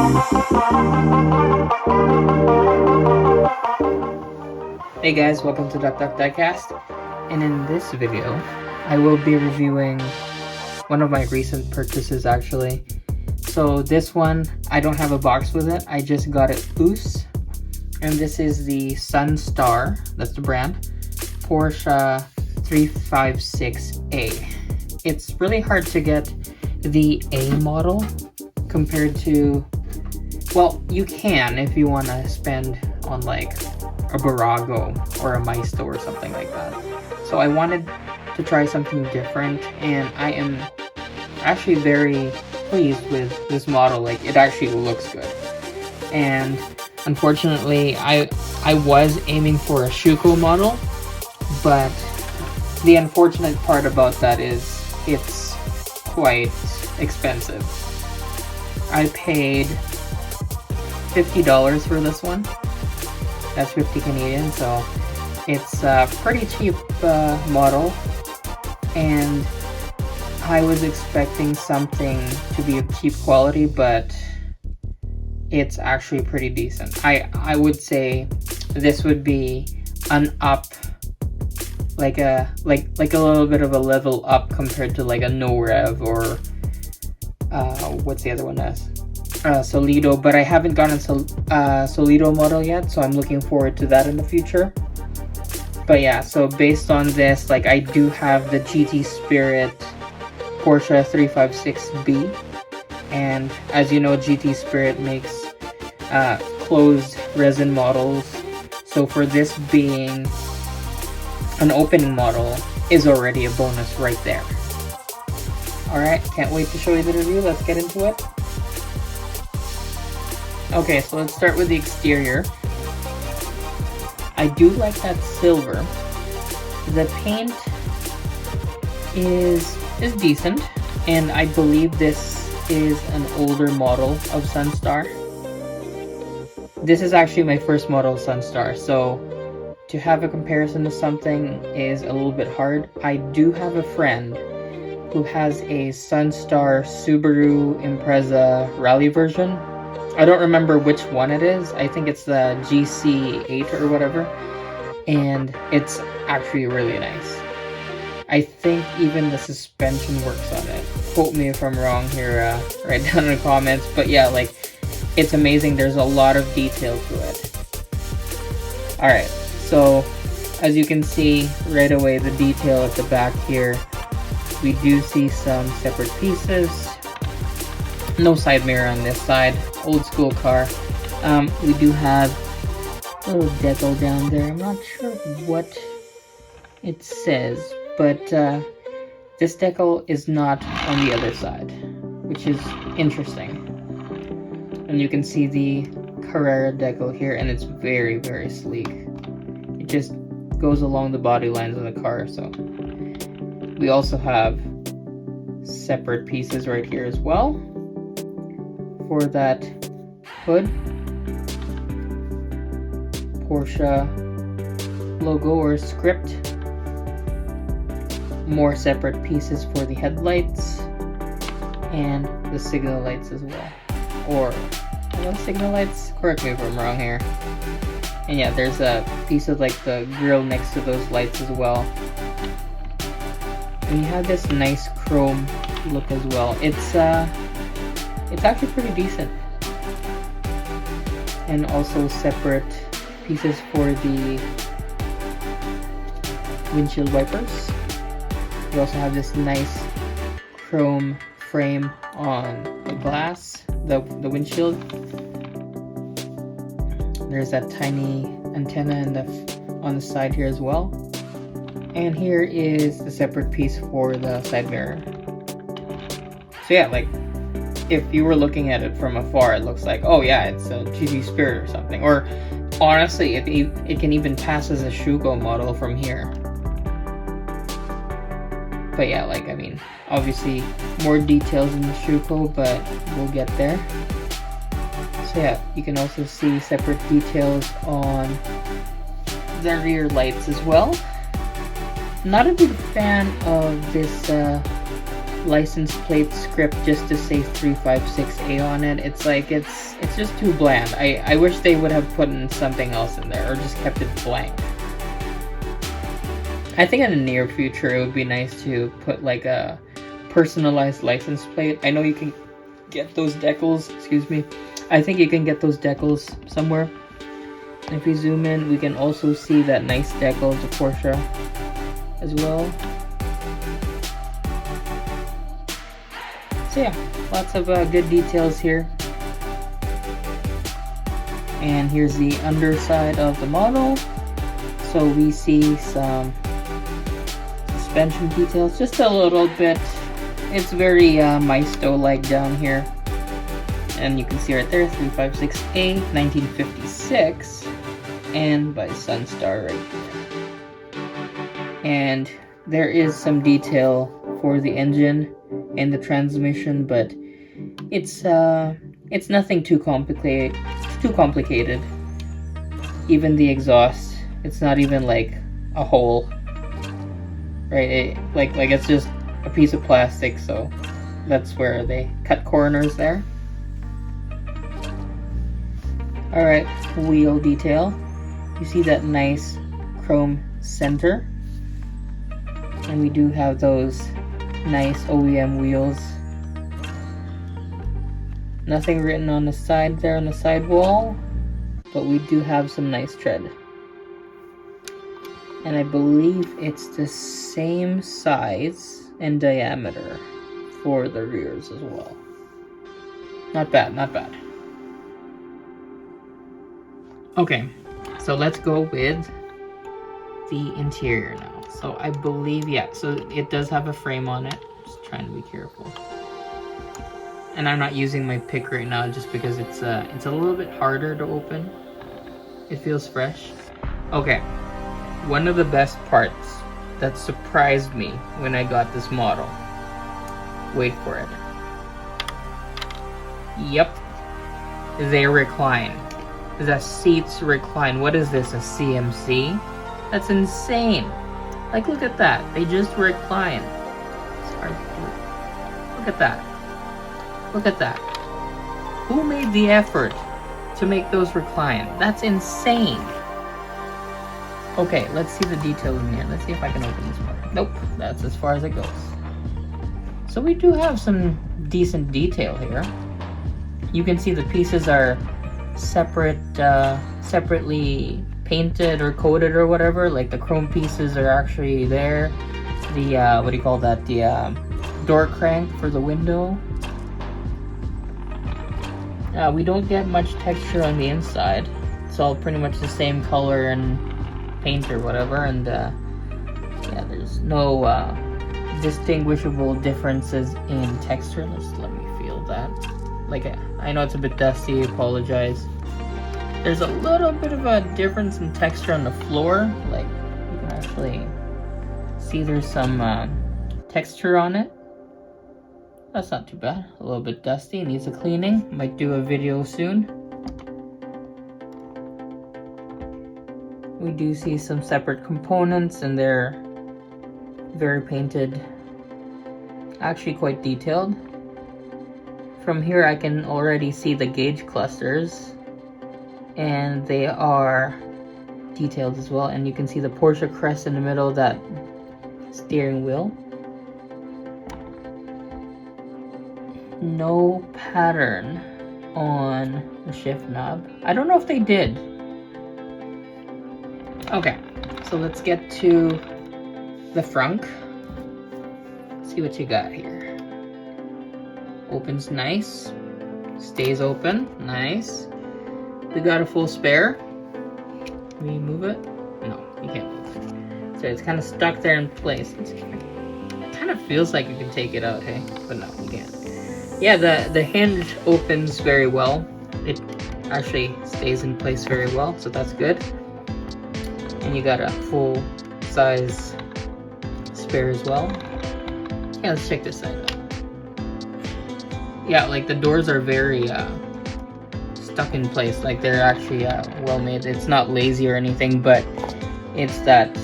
Hey guys, welcome to Diecast, and in this video, I will be reviewing one of my recent purchases actually. So this one, I don't have a box with it, I just got it loose, and this is the Sunstar, that's the brand, Porsche 356A. It's really hard to get the A model compared to, well, you can if you want to spend on like a Barago or a Maisto or something like that. So I wanted to try something different, and I am actually very pleased with this model. Like, it actually looks good. And unfortunately, I was aiming for a Schuko model, but the unfortunate part about that is it's quite expensive. I paid $50 for this one. That's 50 Canadian, so it's a pretty cheap model, and I was expecting something to be of cheap quality, but it's actually pretty decent. I would say this would be an up, like a little bit of a level up compared to like a No Rev or what's the other one as? Solido, but I haven't gotten Solido model yet, so I'm looking forward to that in the future. But yeah, so based on this, like, I do have the GT Spirit Porsche 356B, and as you know, GT Spirit makes closed resin models, so for this being an opening model is already a bonus right there. Alright, can't wait to show you the review. Let's get into it. Okay, so let's start with the exterior. I do like that silver. The paint is decent, and I believe this is an older model of Sunstar. This is actually my first model of Sunstar, so to have a comparison to something is a little bit hard. I do have a friend who has a Sunstar Subaru Impreza Rally version. I don't remember which one it is. I think it's the GC8 or whatever, and it's actually really nice. I think even the suspension works on it. Quote me if I'm wrong here, write down in the comments, but yeah, like, it's amazing. There's a lot of detail to it. Alright, so as you can see right away, the detail at the back here, we do see some separate pieces. No side mirror on this side, old school car. We do have a little decal down there. I'm not sure what it says, but this decal is not on the other side, which is interesting. And you can see the Carrera decal here, and it's very, very sleek. It just goes along the body lines of the car. So we also have separate pieces right here as well for that hood, Porsche logo or script, more separate pieces for the headlights, and the signal lights as well. Or, signal lights? Correct me if I'm wrong here. And yeah, there's a piece of like the grill next to those lights as well. And you have this nice chrome look as well. It's actually pretty decent. And also separate pieces for the windshield wipers. We also have this nice chrome frame on the glass, the windshield. There's that tiny antenna on the side here as well. And here is the separate piece for the side mirror. So yeah, like, if you were looking at it from afar, it looks like, oh yeah, it's a GT Spirit or something. Or honestly, it can even pass as a Schuko model from here. But yeah, like, I mean, obviously more details in the Schuko, but we'll get there. So yeah, you can also see separate details on the rear lights as well. Not a big fan of this license plate script just to say 356A on it. It's like, it's just too bland. I wish they would have put in something else in there, or just kept it blank. I think in the near future it would be nice to put like a personalized license plate. I know you can get those decals, excuse me. I think you can get those decals somewhere. And if we zoom in, we can also see that nice decal of the Porsche as well. So yeah, lots of good details here. And here's the underside of the model. So we see some suspension details, just a little bit. It's very Maisto-like down here. And you can see right there, 356A, 1956, and by Sunstar right here. And there is some detail for the engine and the transmission, but it's nothing too complicated. Even the exhaust, it's not even like a hole, right? Like it's just a piece of plastic, so that's where they cut corners there. Alright, wheel detail. You see that nice chrome center. And we do have those nice OEM wheels. Nothing written on the side there on the sidewall, but we do have some nice tread. And I believe it's the same size and diameter for the rears as well. Not bad, not bad. Okay, so let's go with the interior now. So I believe, yeah, so it does have a frame on it. Just trying to be careful. And I'm not using my pick right now just because it's a little bit harder to open. It feels fresh. Okay, one of the best parts that surprised me when I got this model. Wait for it. Yep, they recline. The seats recline. What is this, a CMC? That's insane. Like, look at that. They just recline. Sorry. Look at that. Look at that. Who made the effort to make those recline? That's insane. Okay, let's see the details in here. Let's see if I can open this one. Nope, that's as far as it goes. So we do have some decent detail here. You can see the pieces are separately painted or coated or whatever. Like the chrome pieces are actually there. The what do you call that, the door crank for the window. We don't get much texture on the inside. It's all pretty much the same color and paint or whatever, and yeah, there's no distinguishable differences in texture. Let me feel that. Like, I know it's a bit dusty, I apologize. There's a little bit of a difference in texture on the floor. Like, you can actually see there's some texture on it. That's not too bad. A little bit dusty, needs a cleaning. Might do a video soon. We do see some separate components, and they're very painted. Actually quite detailed. From here I can already see the gauge clusters, and they are detailed as well, and you can see the Porsche crest in the middle of that steering wheel. No pattern on the shift knob. I don't know if they did. Okay, so let's get to the frunk. See what you got here. Opens nice, stays open, nice. We got a full spare. Can we move it? No, you can't move it. So it's kind of stuck there in place. It kind of feels like you can take it out, hey? But no, you can't. Yeah, the hinge opens very well. It actually stays in place very well, so that's good. And you got a full size spare as well. Yeah, let's check this side out. Yeah, like the doors are very stuck in place. Like they're actually well made. It's not lazy or anything, but it's that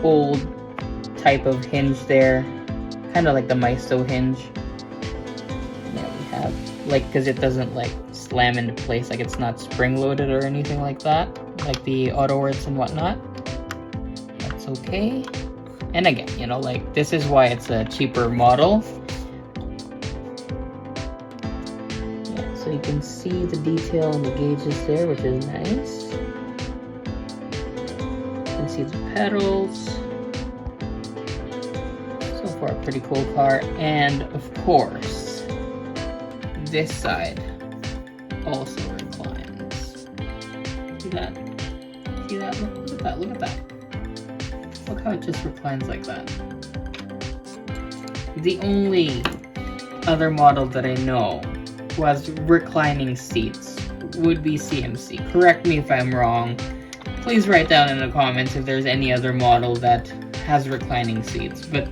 old type of hinge there. kind of like the Maisto hinge that we have, like, because it doesn't like slam into place, like it's not spring loaded or anything like that, like the AutoWorks and whatnot. That's okay. And again, you know, like, this is why it's a cheaper model. Yeah, so you can see the detail on the gauges there, which is nice. You can see the pedals. So far, a pretty cool car. And of course, this side also reclines. See that? See that? Look at that, look at that. Look how it just reclines like that. The only other model that I know who has reclining seats would be CMC. Correct me if I'm wrong. Please write down in the comments if there's any other model that has reclining seats. But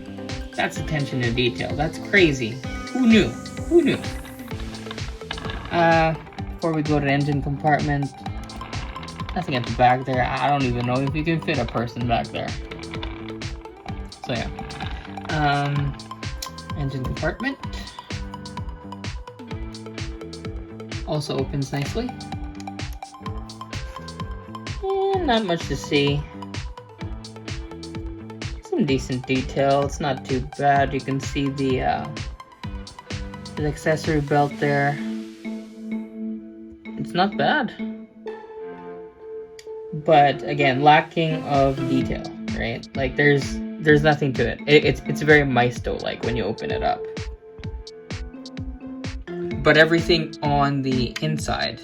that's attention to detail. That's crazy. Who knew? Who knew? Before we go to the engine compartment, nothing at the back there. I don't even know if you can fit a person back there. So yeah, engine compartment also opens nicely, and not much to see. Some decent detail. It's not too bad. You can see the accessory belt there. It's not bad, but again, lacking of detail, right? Like there's nothing to it. It's very Maisto-like when you open it up. But everything on the inside,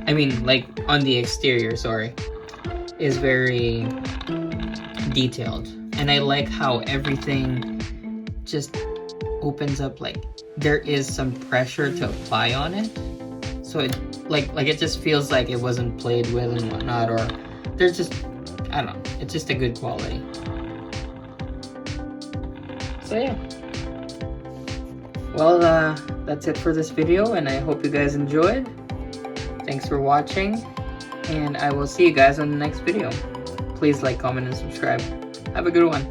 I mean, like on the exterior, sorry, is very detailed. And I like how everything just opens up, like there is some pressure to apply on it. So it like it just feels like it wasn't played with and whatnot, or there's just, I don't know, it's just a good quality. So yeah, well, that's it for this video, and I hope you guys enjoyed. Thanks for watching, and I will see you guys on the next video. Please like, comment, and subscribe. Have a good one.